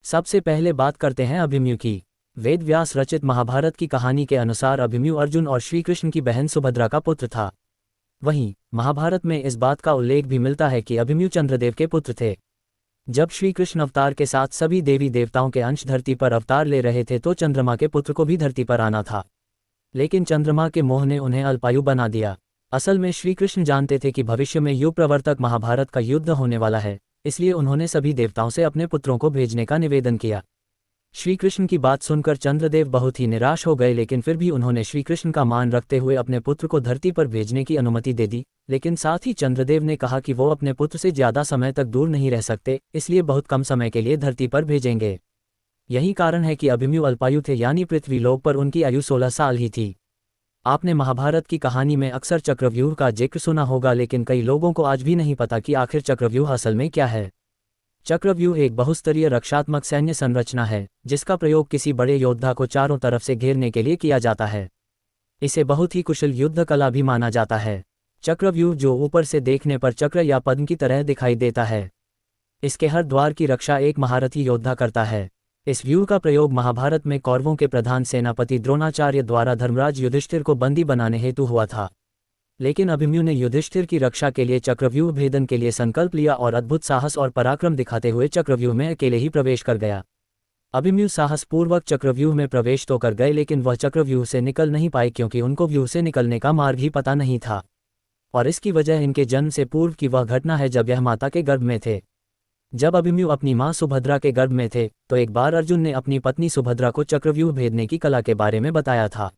सबसे पहले बात करते हैं अभिमन्यु की। वेद व्यास रचित महाभारत की कहानी के अनुसार अभिमन्यु अर्जुन और श्री कृष्ण की बहन सुभद्रा का पुत्र था। वहीं महाभारत में इस बात का उल्लेख भी मिलता है कि अभिमन्यु चंद्रदेव के पुत्र थे। जब श्री कृष्ण अवतार के साथ सभी देवी देवताओं के अंश धरती पर अवतार ले रहे थे तो चंद्रमा के पुत्र को भी धरती पर आना था, लेकिन चंद्रमा के मोह ने उन्हें अल्पायु बना दिया। असल में श्री कृष्ण जानते थे कि भविष्य में युग प्रवर्तक महाभारत का युद्ध होने वाला है, इसलिए उन्होंने सभी देवताओं से अपने पुत्रों को भेजने का निवेदन किया। श्री कृष्ण की बात सुनकर चंद्रदेव बहुत ही निराश हो गए, लेकिन फिर भी उन्होंने श्री कृष्ण का मान रखते हुए अपने पुत्र को धरती पर भेजने की अनुमति दे दी। लेकिन साथ ही चंद्रदेव ने कहा कि वो अपने पुत्र से ज्यादा समय तक दूर नहीं रह सकते, इसलिए बहुत कम समय के लिए धरती पर भेजेंगे। यही कारण है कि अभिमन्यु अल्पायु थे, यानी पृथ्वी लोक पर उनकी आयु 16 साल ही थी। आपने महाभारत की कहानी में अक्सर चक्रव्यूह का जिक्र सुना होगा, लेकिन कई लोगों को आज भी नहीं पता कि आखिर चक्रव्यूह असल में क्या है। चक्रव्यूह एक बहुस्तरीय रक्षात्मक सैन्य संरचना है, जिसका प्रयोग किसी बड़े योद्धा को चारों तरफ से घेरने के लिए किया जाता है। इसे बहुत ही कुशल युद्ध कला भी माना जाता है। चक्रव्यूह जो ऊपर से देखने पर चक्र या पद्म की तरह दिखाई देता है, इसके हर द्वार की रक्षा एक महारथी योद्धा करता है। इस व्यूह का प्रयोग महाभारत में कौरवों के प्रधान सेनापति द्रोणाचार्य द्वारा धर्मराज युधिष्ठिर को बंदी बनाने हेतु हुआ था। लेकिन अभिमन्यु ने युधिष्ठिर की रक्षा के लिए चक्रव्यूह भेदन के लिए संकल्प लिया और अद्भुत साहस और पराक्रम दिखाते हुए चक्रव्यूह में अकेले ही प्रवेश कर गया। अभिमन्यु साहसपूर्वक चक्रव्यूह में प्रवेश तो कर गए, लेकिन वह चक्रव्यूह से निकल नहीं पाए, क्योंकि उनको व्यूह से निकलने का मार्ग ही पता नहीं था। और इसकी वजह इनके जन्म से पूर्व की वह घटना है जब यह माता के गर्भ में थे। जब अभिमन्यु अपनी मां सुभद्रा के गर्भ में थे तो एक बार अर्जुन ने अपनी पत्नी सुभद्रा को चक्रव्यूह भेदने की कला के बारे में बताया था।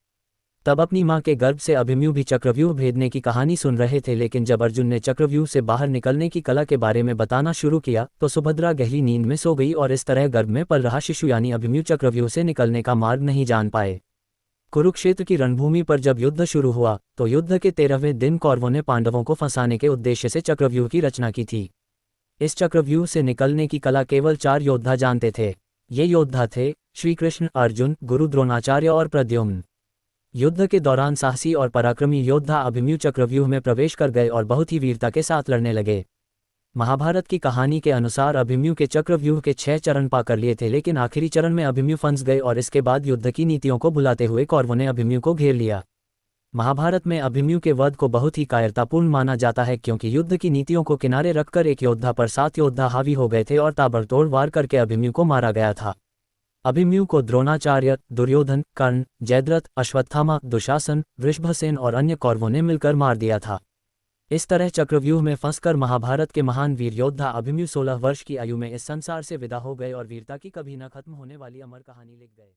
तब अपनी मां के गर्भ से अभिमन्यु भी चक्रव्यूह भेदने की कहानी सुन रहे थे, लेकिन जब अर्जुन ने चक्रव्यूह से बाहर निकलने की कला के बारे में बताना शुरू किया तो सुभद्रा गहरी नींद में सो गई और इस तरह गर्भ में पल रहा शिशु यानी अभिमन्यु चक्रव्यूह से निकलने का मार्ग नहीं जान पाए। कुरुक्षेत्र की रणभूमि पर जब युद्ध शुरू हुआ तो युद्ध के 13वें दिन कौरवों ने पांडवों को फंसाने के उद्देश्य से चक्रव्यूह की रचना की थी। इस चक्रव्यूह से निकलने की कला केवल 4 योद्धा जानते थे। ये योद्धा थे श्री कृष्ण, अर्जुन, गुरु द्रोणाचार्य और प्रद्युम्न। युद्ध के दौरान साहसी और पराक्रमी योद्धा अभिमन्यु चक्रव्यूह में प्रवेश कर गए और बहुत ही वीरता के साथ लड़ने लगे। महाभारत की कहानी के अनुसार अभिमन्यु के चक्रव्यूह के 6 चरण पाकर लिए थे, लेकिन आखिरी चरण में अभिमन्यु फंस गए और इसके बाद युद्ध की नीतियों को भुलाते हुए कौरवों ने अभिमन्यु को घेर लिया। महाभारत में अभिमन्यु के वध को बहुत ही कायरतापूर्ण माना जाता है, क्योंकि युद्ध की नीतियों को किनारे रखकर एक योद्धा पर 7 योद्धा हावी हो गए थे और ताबड़तोड़ वार करके अभिमन्यु को मारा गया था। अभिमन्यु को द्रोणाचार्य, दुर्योधन, कर्ण, जयद्रथ, अश्वत्थामा, दुशासन, वृषभसेन और अन्य कौरवों ने मिलकर मार दिया था। इस तरह चक्रव्यूह में फंसकर महाभारत के महान वीर योद्धा अभिमन्यु 16 वर्ष की आयु में इस संसार से विदा हो गए और वीरता की कभी न खत्म होने वाली अमर कहानी लिख गए।